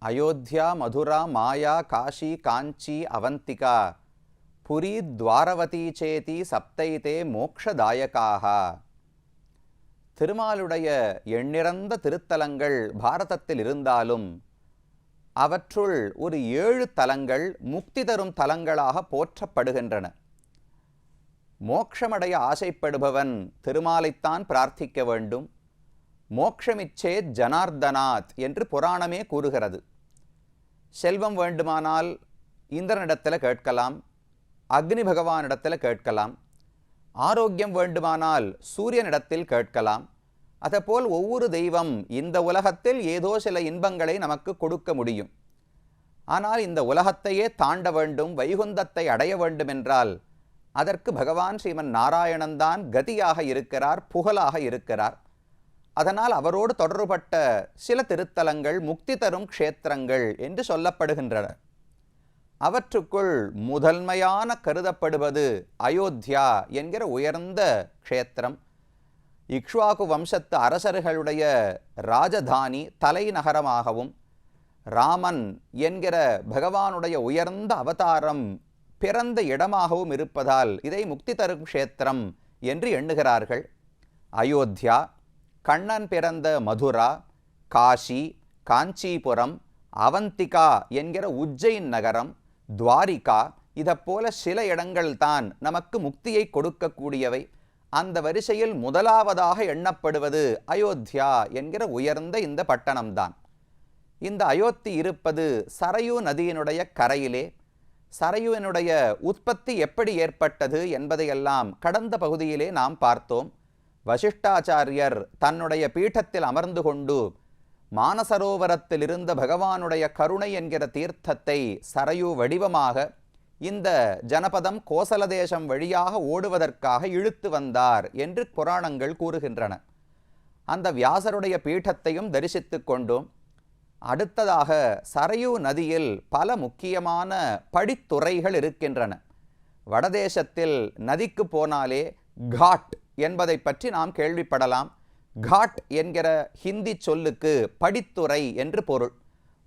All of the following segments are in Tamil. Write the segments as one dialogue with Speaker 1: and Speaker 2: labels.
Speaker 1: அயோத்தியா, மதுரா, மாயா, காஷி, காஞ்சி, அவந்திகா, புரி, துவாரவதி சேதி சப்தைதே மோக்ஷதாயகாக. திருமாலுடைய எண்ணிறந்த திருத்தலங்கள் பாரதத்தில் இருந்தாலும் அவற்றுள் ஒரு 7 தலங்கள் முக்தி தரும் தலங்களாக போற்றப்படுகின்றன. மோட்சமடைய ஆசைப்படுபவன் திருமாலைத்தான் பிரார்த்திக்க வேண்டும். மோக்ஷமிச்சே ஜனார்தனாத் என்று புராணமே கூறுகிறது. செல்வம் வேண்டுமானால் இந்திரனிடத்தில் கேட்கலாம், அக்னி பகவானிடத்தில் கேட்கலாம். ஆரோக்கியம் வேண்டுமானால் சூரியனிடத்தில் கேட்கலாம். அதேபோல் ஒவ்வொரு தெய்வம் இந்த உலகத்தில் ஏதோ சில இன்பங்களை நமக்கு கொடுக்க முடியும். ஆனால் இந்த உலகத்தையே தாண்ட வேண்டும், வைகுந்தத்தை அடைய வேண்டும் என்றால் அதற்கு பகவான் ஸ்ரீமன் நாராயணன்தான் கதியாக இருக்கிறார், புகழாக இருக்கிறார். அதனால் அவரோடு தொடர்பட்ட சில திருத்தலங்கள் முக்தி தரும் க்ஷேத்திரங்கள் என்று சொல்லப்படுகின்றன. அவற்றுக்குள் முதன்மையான கருதப்படுவது அயோத்தியா என்கிற உயர்ந்த க்ஷேத்திரம். இக்ஷ்வாகு வம்சத்து அரசர்களுடைய ராஜதானி தலைநகரமாகவும், ராமன் என்கிற பகவானுடைய உயர்ந்த அவதாரம் பிறந்த இடமாகவும் இருப்பதால் இதை முக்தி தரும் க்ஷேத்திரம் என்று எண்ணுகிறார்கள். அயோத்தியா, கண்ணன் பிறந்த மதுரா, காஷி, காஞ்சிபுரம், அவந்திகா என்கிற உஜ்ஜைன் நகரம், துவாரிகா, இதைப்போல சில இடங்கள் தான் நமக்கு முக்தியை கொடுக்கக்கூடியவை. அந்த வரிசையில் முதலாவதாக எண்ணப்படுவது அயோத்தியா என்கிற உயர்ந்த இந்த பட்டணம்தான். இந்த அயோத்தி இருப்பது சரயு நதியினுடைய கரையிலே. சரயுவினுடைய உற்பத்தி எப்படி ஏற்பட்டது என்பதையெல்லாம் கடந்த பகுதியிலே நாம் பார்த்தோம். வசிஷ்டாச்சாரியர் தன்னுடைய பீഠத்தில் அமர்ந்து கொண்டு மானசரோவரத்தில் இருந்த பகவானுடைய கருணை என்கிற தீர்த்தத்தை சரயு வடிவமாக இந்த ஜனபதம் கோசல தேசம் வழியாக ஓடுவதற்காக இழுத்து வந்தார் என்று புராணங்கள் கூறுகின்றன. அந்த வியாசருடைய பீഠத்தையும் தரிசித்து கொண்டோம். அடுத்ததாக சரயு நதியில் பல முக்கியமான படித்துறைகள் இருக்கின்றன. வடதேசத்தில் நதிக்கு போனாலே காட் என்பதை பற்றி நாம் கேள்விப்படலாம். காட் என்கிற ஹிந்தி சொல்லுக்கு படித்துறை என்று பொருள்.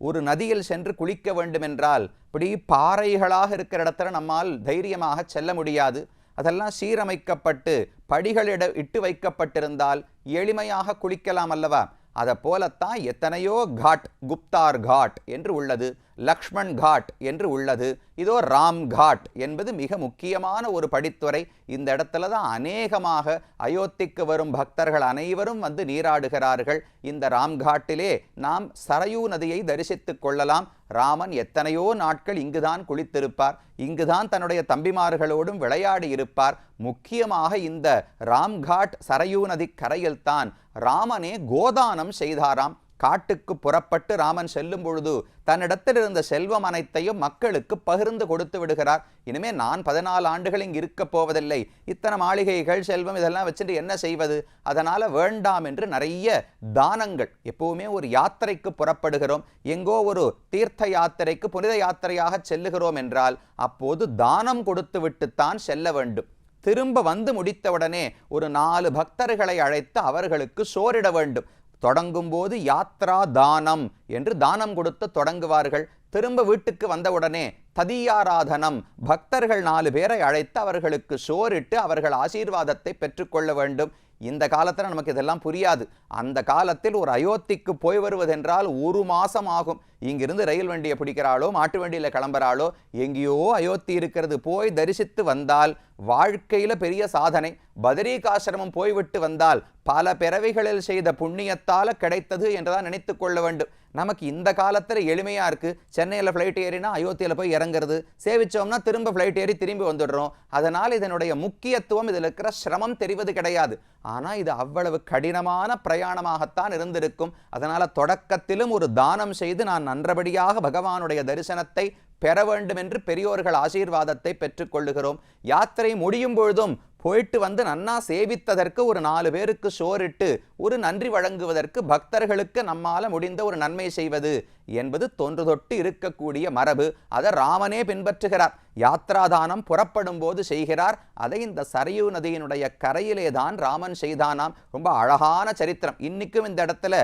Speaker 1: ஒரு நதியில் சென்று குளிக்க வேண்டுமென்றால் இப்படி பாறைகளாக இருக்கிற இடத்துல நம்மால் தைரியமாக செல்ல முடியாது. அதெல்லாம் சீரமைக்கப்பட்டு படிகளிட இட்டு வைக்கப்பட்டிருந்தால் எளிமையாக குளிக்கலாம் அல்லவா? அதை போலத்தான் எத்தனையோ காட், குப்தார் காட் என்று உள்ளது, லக்ஷ்மண் காட் என்று உள்ளது, இதோ ராம் காட் என்பது மிக முக்கியமான ஒரு படித்துறை. இந்த இடத்துல தான் அநேகமாக அயோத்திக்கு வரும் பக்தர்கள் அனைவரும் வந்து நீராடுகிறார்கள். இந்த ராம்காட்டிலே நாம் சரயு நதியை தரிசித்து கொள்ளலாம். ராமன் எத்தனையோ நாட்கள் இங்குதான் குளித்திருப்பார், இங்குதான் தன்னுடைய தம்பிமார்களோடும் விளையாடி இருப்பார். முக்கியமாக இந்த ராம்காட் சரயு நதி கரையில்தான் ராமனே கோதானம் செய்தாராம். காட்டுக்கு புறப்பட்டு ராமன் செல்லும் பொழுது தன்னிடத்தில் இருந்த செல்வம் அனைத்தையும் மக்களுக்கு பகிர்ந்து கொடுத்து விடுகிறார். இனிமே நான் 14 ஆண்டுகள் இங்கு இருக்க போவதில்லை, இத்தனை மாளிகைகள் செல்வம் இதெல்லாம் வச்சுட்டு என்ன செய்வது, அதனால வேண்டாம் என்று நிறைய தானங்கள். எப்பவுமே ஒரு யாத்திரைக்கு புறப்படுகிறோம், எங்கோ ஒரு தீர்த்த யாத்திரைக்கு புனித யாத்திரையாக செல்லுகிறோம் என்றால் அப்போது தானம் கொடுத்து விட்டுத்தான் செல்ல வேண்டும். திரும்ப வந்து முடித்தவுடனே ஒரு 4 பக்தர்களை அழைத்து அவர்களுக்கு சோறிட வேண்டும். தொடங்கும் போது யாத்ரா தானம் என்று தானம் கொடுத்து தொடங்குவார்கள். திரும்ப வீட்டுக்கு வந்தவுடனே ததியாராதனம், பக்தர்கள் 4 பேரை அழைத்து அவர்களுக்கு சோறிட்டு அவர்கள் ஆசீர்வாதத்தை பெற்றுக்கொள்ள வேண்டும். இந்த காலத்தில் நமக்கு இதெல்லாம் புரியாது. அந்த காலத்தில் ஒரு அயோத்திக்கு போய் வருவதென்றால் 1 மாதம் ஆகும். இங்கிருந்து ரயில் வண்டியை பிடிக்கிறாளோ மாட்டு வண்டியில் கிளம்புறாளோ, எங்கேயோ அயோத்தி இருக்கிறது, போய் தரிசித்து வந்தால் வாழ்க்கையில் பெரிய சாதனை. பதரிகாசிரமம் போய்விட்டு வந்தால் பல பிறவிகளில் செய்த புண்ணியத்தால் கிடைத்தது என்றுதான் நினைத்து கொள்ள வேண்டும். நமக்கு இந்த காலத்தில் எளிமையாக இருக்குது. சென்னையில் ஃப்ளைட் ஏறினா அயோத்தியில் போய் இறங்குறது, சேவிச்சோம்னா திரும்ப ஃப்ளைட் ஏறி திரும்பி வந்துடுறோம். அதனால் இதனுடைய முக்கியத்துவம், இதில் இருக்கிற சிரமம் தெரிவது கிடையாது. ஆனால் இது அவ்வளவு கடினமான பிரயாணமாகத்தான் இருந்திருக்கும். அதனால் தொடக்கத்திலும் ஒரு தானம் செய்து நான் நன்றபடியாக பகவானுடைய தரிசனத்தை பெற வேண்டும் என்று பெரியோர்கள் ஆசீர்வாதத்தை பெற்றுக்கொள்ளுகிறோம். யாத்திரை முடியும் பொழுதும் போயிட்டு வந்து நன்னா சேவித்ததற்கு ஒரு 4 பேருக்கு சோறிட்டு ஒரு நன்றி வழங்குவதற்கு பக்தர்களுக்கு நம்மால முடிந்த ஒரு நன்மை செய்வது என்பது தொன்று தொட்டு இருக்கக்கூடிய மரபு. அதை ராமனே பின்பற்றுகிறார். யாத்ராதானம் புறப்படும் போது செய்கிறார். அதை இந்த சரயு நதியினுடைய கரையிலே தான் ராமன் செய்தானாம். ரொம்ப அழகான சரித்திரம். இன்னைக்கும் இந்த இடத்துல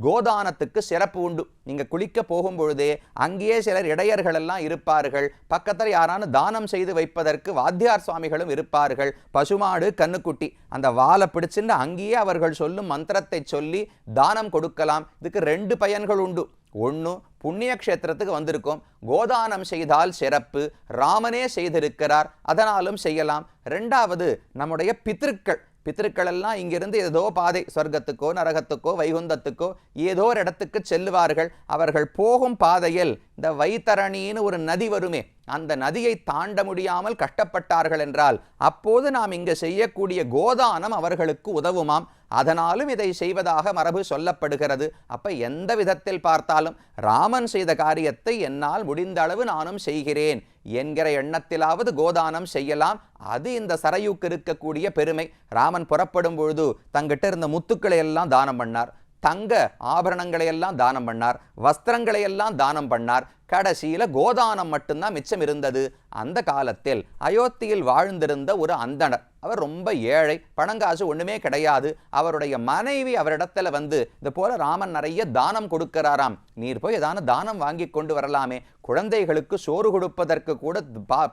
Speaker 1: கோதானத்துக்கு சிறப்பு உண்டு. நீங்க குளிக்க போகும் பொழுதே அங்கேயே சிலர் இடையர்கள் எல்லாம் இருப்பார்கள். பக்கத்தில் யாரான தானம் செய்து வைப்பதற்கு வாத்தியார் சுவாமிகளும் இருப்பார்கள். பசுமாடு கண்ணுக்குட்டி அந்த வாலை பிடிச்சுன்னு அங்கேயே அவர்கள் சொல்லும் மந்திரத்தை சொல்லி தானம் கொடுக்கலாம். இதுக்கு 2 பயன்கள் உண்டு. ஒன்று, புண்ணிய கஷேத்திரத்துக்கு வந்திருக்கோம், கோதானம் செய்தால் சிறப்பு, ராமனே செய்திருக்கிறார், அதனாலும் செய்யலாம். 2வது, நம்முடைய பித்திருக்கள் எல்லாம் இங்கிருந்து ஏதோ பாதை சொர்க்கத்துக்கோ நரகத்துக்கோ வைகுந்தத்துக்கோ ஏதோ ஒரு இடத்துக்கு செல்லுவார்கள். அவர்கள் போகும் பாதையில் இந்த வைத்தரணின்னு ஒரு நதி வருமே, அந்த நதியை தாண்ட முடியாமல் கஷ்டப்பட்டார்கள் என்றால் அப்போது நாம் இங்கு செய்யக்கூடிய கோதானம் அவர்களுக்கு உதவுமாம். அதனாலும் இதை செய்வதாக மரபு சொல்லப்படுகிறது. அப்ப எந்த விதத்தில் பார்த்தாலும் ராமன் செய்த காரியத்தை என்னால் முடிந்த அளவு நானும் செய்கிறேன் என்கிற எண்ணத்திலாவது கோதானம் செய்யலாம். அது இந்த சரையுக்கு இருக்கக்கூடிய பெருமை. ராமன் புறப்படும் பொழுது தங்கிட்ட இருந்த முத்துக்களை எல்லாம் தானம் பண்ணார், தங்க ஆபரணங்களை எல்லாம் தானம் பண்ணார், வஸ்திரங்களை எல்லாம் தானம் பண்ணார். கடைசியில கோதானம் மட்டும்தான் மிச்சம் இருந்தது. அந்த காலத்தில் அயோத்தியில் வாழ்ந்திருந்த ஒரு அந்தணர், அவர் ரொம்ப ஏழை, பணங்காசு ஒண்ணுமே கிடையாது. அவருடைய மனைவி அவரிடத்துல வந்து இது போல ராமன் நிறைய தானம் கொடுக்கிறாராம், நீர் போய் ஏதான தானம் வாங்கி கொண்டு வரலாமே, குழந்தைகளுக்கு சோறு கொடுப்பதற்கு கூட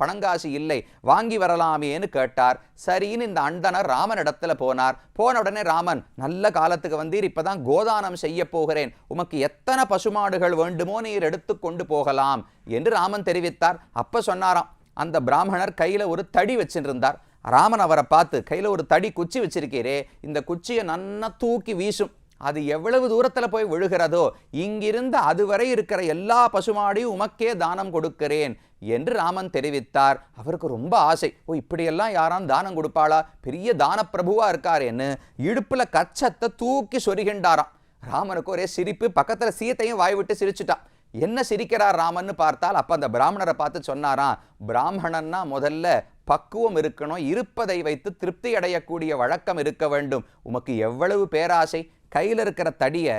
Speaker 1: பணங்காசு இல்லை, வாங்கி வரலாமேன்னு கேட்டார். சரின்னு இந்த அந்தணர் ராமன் இடத்துல போனார். போன உடனே ராமன், நல்ல காலத்துக்கு வந்தீர், இப்பதான் கோதானம் செய்ய போகிறேன், உமக்கு எத்தனை பசுமாடுகள் வேண்டுமோ நீர் எடுத்து கொண்டு போகலாம் என்று ராமன் தெரிவித்தார். அப்ப சொன்னாராம், அந்த பிராமணர் கையில ஒரு தடி வச்சிருந்தார். ராமன் அவரை பார்த்து, கையில ஒரு தடி குச்சி வச்சிருக்கீரே, இந்த குச்சியை நன்னா தூக்கி வீசும், அது எவ்வளவு தூரத்துல போய் விழுகிறதோ இங்கிருந்து அதுவரை இருக்கிற எல்லா பசுமாடியும் உமக்கே தானம் கொடுக்கிறேன் என்று ராமன் தெரிவித்தார். அவருக்கு ரொம்ப ஆசை, ஓ இப்படியெல்லாம் யாராம் தானம் கொடுப்பாளா, பெரிய தான பிரபுவா இருக்காரேன்னு இடுப்புல கச்சத்தை தூக்கி சொருகின்றாராம். ராமனுக்கு ஒரே சிரிப்பு, பக்கத்துல சீத்தையும் வாய் விட்டு சிரிச்சுட்டான். என்ன சிரிக்கிறார் ராமன்னு பார்த்தால், அப்ப அந்த பிராமணரை பார்த்து சொன்னாராம், பிராமணன்னா முதல்ல பக்குவம் இருக்கணும், இருப்பதை வைத்து திருப்தி அடையக்கூடிய வழக்கம் இருக்க வேண்டும். உமக்கு எவ்வளவு பேராசை, கையில் இருக்கிற தடியை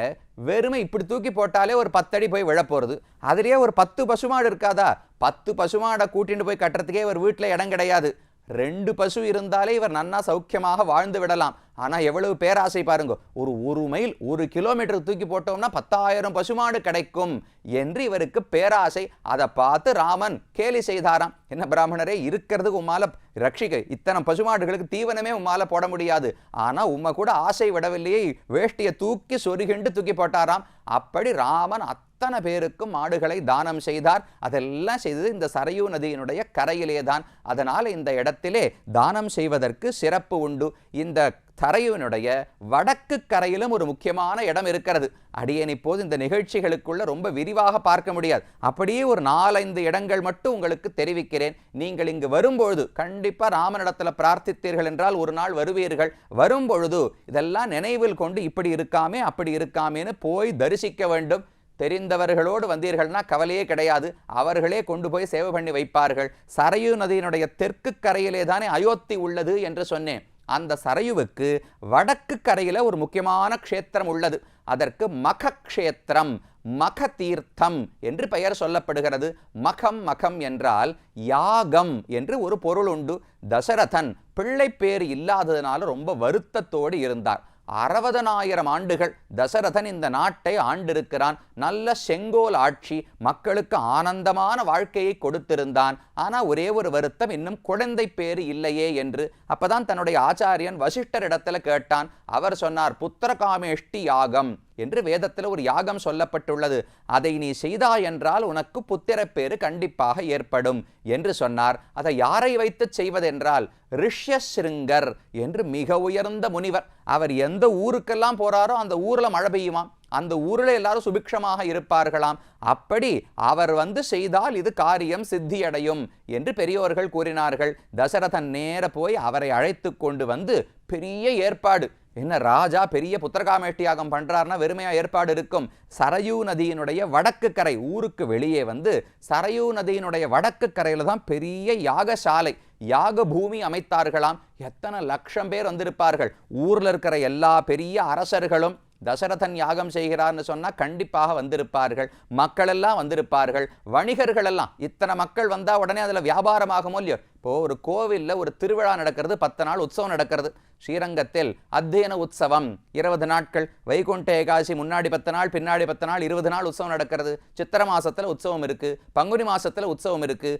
Speaker 1: வெறுமை இப்படி தூக்கி போட்டாலே ஒரு 10 அடி போய் விழப்போறது, அதிலேயே ஒரு 10 பசுமாடு இருக்காதா, 10 பசுமாடை கூட்டிட்டு போய் கட்டுறதுக்கே ஒரு வீட்டில் இடம் கிடையாது. 2 பசு இருந்தாலே இவர் நன்னா சௌக்கியமாக வாழ்ந்து விடலாம். ஆனா எவ்வளவு பேராசை பாருங்க, ஒரு மைல் 1 கிலோமீட்டர் தூக்கி போட்டோம்னா 10,000 பசுமாடு கிடைக்கும் என்று இவருக்கு பேராசை. அதை பார்த்து ராமன் கேலி செய்தாராம், என்ன பிராமணரே, இருக்கிறதுக்கு உம்மால ரட்சிக்க இத்தனை பசுமாடுகளுக்கு தீவனமே உம்மால போட முடியாது, ஆனா உம்மை கூட ஆசை விடவில்லையே, வேஷ்டியை தூக்கி சொருகிண்டு தூக்கி போட்டாராம். அப்படி ராமன் அத்தனை பேருக்கும் மாடுகளை தானம் செய்தார். அதெல்லாம் செய்தது இந்த சரையூ நதியினுடைய கரையிலே தான். அதனால இந்த இடத்திலே தானம் செய்வதற்கு சிறப்பு உண்டு. இந்த சரையூனுடைய வடக்கு கரையிலும் ஒரு முக்கியமான இடம் இருக்கிறது. அடியேன் இப்போது இந்த நிகழ்ச்சிகளுக்குள்ள ரொம்ப விரிவாக பார்க்க முடியாது, அப்படியே ஒரு 4-5 இடங்கள் மட்டும் உங்களுக்கு தெரிவிக்கிறேன். நீங்கள் இங்கு வரும்பொழுது கண்டிப்பா ராமனிடத்துல பிரார்த்தித்தீர்கள் என்றால் ஒரு நாள் வருவீர்கள். வரும்பொழுது இதெல்லாம் நினைவில் கொண்டு இப்படி இருக்காமே அப்படி இருக்காமேன்னு போய் தரிசிக்க வேண்டும். தெரிந்தவர்களோடு வந்தீர்கள்னா கவலையே கிடையாது, அவர்களே கொண்டு போய் சேவை பண்ணி வைப்பார்கள். சரையூ நதியினுடைய தெற்கு கரையிலே தானே அயோத்தி உள்ளது என்று சொன்னேன். அந்த சரையுவுக்கு வடக்கு கரையில ஒரு முக்கியமான க்ஷேத்திரம் உள்ளது. அதற்கு மக க்ஷேத்திரம், மக தீர்த்தம் என்று பெயர் சொல்லப்படுகிறது. மகம் என்றால் யாகம் என்று ஒரு பொருள் உண்டு. தசரதன் பிள்ளை பேர் இல்லாததுனால ரொம்ப வருத்தத்தோடு இருந்தார். 60,000 ஆண்டுகள் தசரதன் இந்த நாட்டை ஆண்டிருக்கிறான். நல்ல செங்கோல் ஆட்சி, மக்களுக்கு ஆனந்தமான வாழ்க்கையை கொடுத்திருந்தான். ஆனா ஒரே ஒரு வருத்தம், இன்னும் குழந்தை பேரு இல்லையே என்று. அப்பதான் தன்னுடைய ஆச்சாரியன் வசிஷ்டர் இடத்துல கேட்டான். அவர் சொன்னார், புத்திரகாமேஷ்டி யாகம் என்று வேதத்தில் ஒரு யாகம் சொல்லப்பட்டுள்ளது, அதை நீ செய்தாய் என்றால் உனக்கு புத்திர பேரு கண்டிப்பாக ஏற்படும் என்று சொன்னார். அதை யாரை வைத்து செய்வதென்றால் ரிஷ்யசிருங்கர் என்று மிக உயர்ந்த முனிவர். அவர் எந்த ஊருக்கெல்லாம் போறாரோ அந்த ஊர்ல மழை பெய்யுமாம், அந்த ஊரில் எல்லாரும் சுபிக்ஷமாக இருப்பார்களாம். அப்படி அவர் வந்து செய்தால் இது காரியம் சித்தியடையும் என்று பெரியோர்கள் கூறினார்கள். தசரதன் நேர போய் அவரை அழைத்து கொண்டு வந்து பெரிய ஏற்பாடு, என்ன ராஜா பெரிய புத்திரகாமேஷ்டி யாகம் பண்றாருன்னா வெறுமையா ஏற்பாடு இருக்கும். சரையூ நதியினுடைய வடக்கு கரை, ஊருக்கு வெளியே வந்து சரையூ நதியினுடைய வடக்கு கரையில தான் பெரிய யாகசாலை, யாக பூமி அமைத்தார்களாம். எத்தனை லட்சம் பேர் வந்திருப்பார்கள். ஊர்ல இருக்கிற எல்லா பெரிய அரசர்களும் தசரதன் யாகம் செய்கிறார்னு சொன்னா கண்டிப்பாக வந்திருப்பார்கள், மக்கள் எல்லாம் வந்திருப்பார்கள், வணிகர்கள் எல்லாம். இத்தனை மக்கள் வந்தா உடனே அதுல வியாபாரமாகுமோ இல்லையோ? இப்போ ஒரு கோவில்ல ஒரு திருவிழா நடக்கிறது, 10 நாள் உற்சவம் நடக்கிறது. ஸ்ரீரங்கத்தில் அத்தியன உற்சவம் 20 நாட்கள், வைகுண்ட ஏகாதசி முன்னாடி 10 நாள், பின்னாடி 10 நாள், 20 நாள் உற்சவம் நடக்கிறது. சித்திரை மாசத்துல உற்சவம் இருக்கு, பங்குனி மாசத்துல உற்சவம் இருக்கு.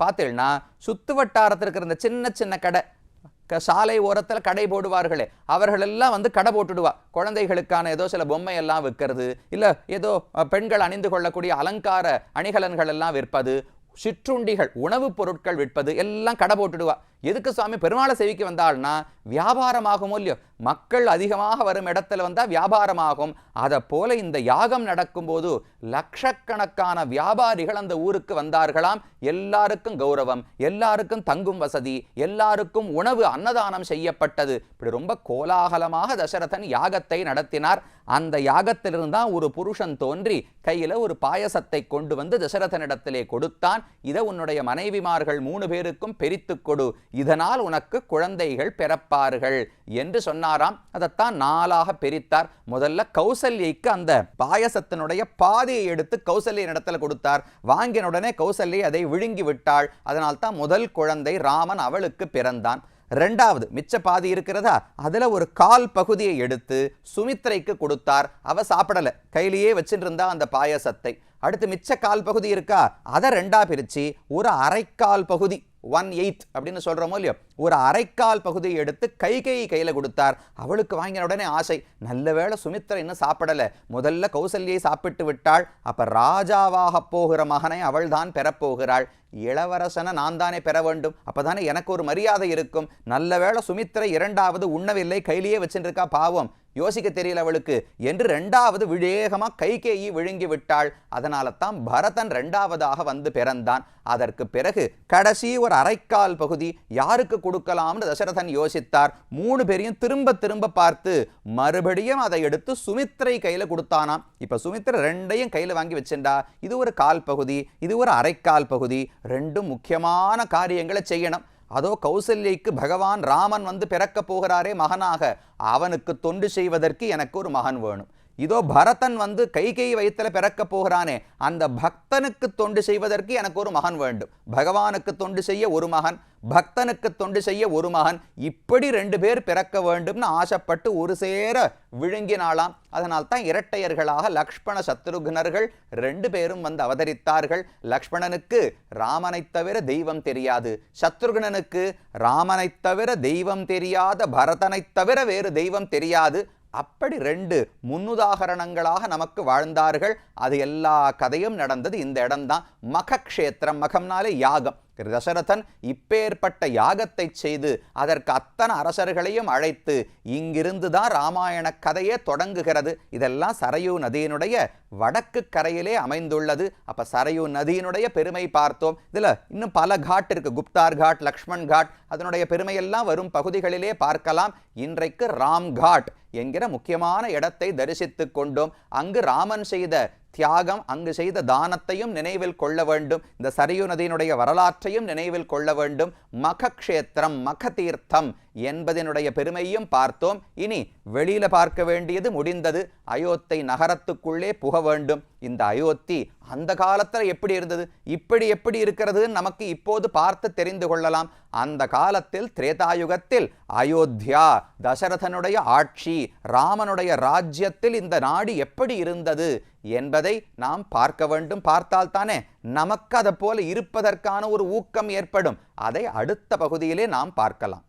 Speaker 1: பார்த்தேன்னா சுத்து வட்டாரத்தில் இருக்கிற இந்த சின்ன சின்ன கடை, சாலை ஓரத்தில் கடை போடுவார்களே, அவர்கள் எல்லாம் வந்து கடை போட்டுடுவா. குழந்தைகளுக்கான ஏதோ சில பொம்மை எல்லாம் விற்கிறது, இல்ல ஏதோ பெண்கள் அணிந்து கொள்ளக்கூடிய அலங்கார அணிகலன்கள் எல்லாம் விற்பது, சிற்றுண்டிகள் உணவுப் பொருட்கள் விற்பது எல்லாம் கடை போட்டுடுவா. எதுக்கு சுவாமி? பெருமாளை சேவிக்க வந்தாள்னா வியாபாரமாகும் இல்லையோ? மக்கள் அதிகமாக வரும் இடத்துல வந்தா வியாபாரமாகும். அதை போல இந்த யாகம் நடக்கும் போது லட்சக்கணக்கான வியாபாரிகள் அந்த ஊருக்கு வந்தார்களாம். எல்லாருக்கும் கௌரவம், எல்லாருக்கும் தங்கும் வசதி, எல்லாருக்கும் உணவு அன்னதானம் செய்யப்பட்டது. இப்படி ரொம்ப கோலாகலமாக தசரதன் யாகத்தை நடத்தினார். அந்த யாகத்திலிருந்து தான் ஒரு புருஷன் தோன்றி கையில ஒரு பாயசத்தை கொண்டு வந்து தசரதனிடத்திலே கொடுத்தான். இதை உன்னுடைய மனைவிமார்கள் 3 பேருக்கும் பிரித்து கொடு, இதனால் உனக்கு குழந்தைகள் பிறப்பார்கள் என்று சொன்னாராம். அதைத்தான் 4ஆக பிரித்தார். முதல்ல கௌசல்யைக்கு அந்த பாயசத்தினுடைய பாதியை எடுத்து கௌசல்ய இடத்துல கொடுத்தார். வாங்கின உடனே கௌசல்யை அதை விழுங்கி விட்டாள். அதனால் தான் முதல் குழந்தை ராமன் அவளுக்கு பிறந்தான். 2வது மிச்ச பாதி இருக்கிறதா, அதுல ஒரு 1/4 பகுதியை எடுத்து சுமித்ரைக்கு கொடுத்தார். அவ சாப்பிடல, கையிலேயே வச்சுட்டு இருந்தா அந்த பாயசத்தை. அடுத்து மிச்ச 1/4 பகுதி இருக்கா, அதை 2ஆ பிரிச்சு ஒரு 1/4 பகுதி, 1/8 அப்படின்னு சொல்றோமோ இல்லையோ, ஒரு 1/4 பகுதியை எடுத்து கையில கொடுத்தார். அவளுக்கு வாங்கின உடனே ஆசை, நல்ல வேளை சுமித்ரை இன்னும் சாப்பிடல, முதல்ல கௌசல்யை சாப்பிட்டு விட்டாள். அப்ப ராஜாவாக போகிற மகனை அவள் தான் பெறப்போகிறாள். இளவரசனை நான் தானே பெற வேண்டும், அப்பதானே எனக்கு ஒரு மரியாதை இருக்கும். நல்ல வேளை சுமித்ரை 2வது உண்ணவில்லை, கையிலேயே வச்சுருக்கா, பாவம் யோசிக்க தெரியல அவளுக்கு என்று 2வது வேகமா கைகேயி விழுங்கி விட்டாள். அதனால தான் பரதன் 2வதாக வந்து பிறந்தான். அதற்கு பிறகு கடைசி ஒரு 1/4 பகுதி யாருக்கு கொடுக்கலாம்னு தசரதன் யோசித்தார். 3 பேரையும் திரும்ப திரும்ப பார்த்து மறுபடியும் அதை எடுத்து சுமித்ரை கையில கொடுத்தானாம். இப்ப சுமித்ரை 2ஐயும் கையில வாங்கி வச்சுண்டா. இது ஒரு 1/4 பகுதி, இது ஒரு 1/4 பகுதி. 2 முக்கியமான காரியங்களை செய்யணும். அதோ கௌசல்யைக்கு பகவான் ராமன் வந்து பிறக்க போகிறாரே மகனாக, அவனுக்கு தொண்டு செய்வதற்கு எனக்கு ஒரு மகன் வேணும். இதோ பரதன் வந்து கைகேயி வயித்துல பிறக்க போகிறானே, அந்த பக்தனுக்கு தொண்டு செய்வதற்கு எனக்கு ஒரு மகன் வேண்டும். பகவானுக்கு தொண்டு செய்ய ஒரு மகன், பக்தனுக்கு தொண்டு செய்ய ஒரு மகன், இப்படி 2 பேர் பிறக்க வேண்டும்னு ஆசைப்பட்டு ஒரு சேர விழுங்கினாளாம். அதனால் தான் இரட்டையர்களாக லக்ஷ்மண சத்ருக்னர்கள் 2 பேரும் வந்து அவதரித்தார்கள். லக்ஷ்மணனுக்கு ராமனைத் தவிர தெய்வம் தெரியாது, சத்ருக்னனுக்கு ராமனைத் தவிர தெய்வம் தெரியாத பரதனைத் தவிர வேறு தெய்வம் தெரியாது. அப்படி 2 முன்னுதாகரணங்களாக நமக்கு வாழ்ந்தார்கள். அது எல்லா கதையும் நடந்தது இந்த இடம்தான், மகக்ஷேத்திரம். மகம்னாலே யாகம். தசரதன் இப்பேற்பட்ட யாகத்தை செய்து அதற்கு அத்தனை அரசர்களையும் அழைத்து இங்கிருந்து தான் ராமாயண கதையே தொடங்குகிறது. இதெல்லாம் சரையூ நதியினுடைய வடக்கு கரையிலே அமைந்துள்ளது. அப்ப சரையூ நதியினுடைய பெருமை பார்த்தோம். இதுல இன்னும் பல காட் இருக்கு, குப்தார் காட், லக்ஷ்மண் காட், அதனுடைய பெருமையெல்லாம் வரும் பகுதிகளிலே பார்க்கலாம். இன்றைக்கு ராம்காட் என்கிற முக்கியமான இடத்தை தரிசித்து கொண்டோம். அங்கு ராமன் செய்த தியாகம், அங்கு செய்த தானத்தையும் நினைவில் கொள்ள வேண்டும். இந்த சரையூ நதியினுடைய வரலாற்றையும் நினைவில் கொள்ள வேண்டும். மகக்ஷேத்திரம், மகதீர்த்தம் என்பதனுடைய பெருமையும் பார்த்தோம். இனி வெளியில பார்க்க வேண்டியது முடிந்தது. அயோத்தி நகரத்துக்குள்ளே புக வேண்டும். இந்த அயோத்தி அந்த காலத்துல எப்படி இருந்தது, இப்படி எப்படி இருக்கிறது நமக்கு இப்போது பார்த்து தெரிந்து கொள்ளலாம். அந்த காலத்தில் திரேதாயுகத்தில் அயோத்தியா, தசரதனுடைய ஆட்சி, ராமனுடைய ராஜ்யத்தில் இந்த நாடு எப்படி இருந்தது என்பதை நாம் பார்க்க வேண்டும். பார்த்தால்தானே நமக்கு அதை போல இருப்பதற்கான ஒரு ஊக்கம் ஏற்படும். அதை அடுத்த பகுதியிலே நாம் பார்க்கலாம்.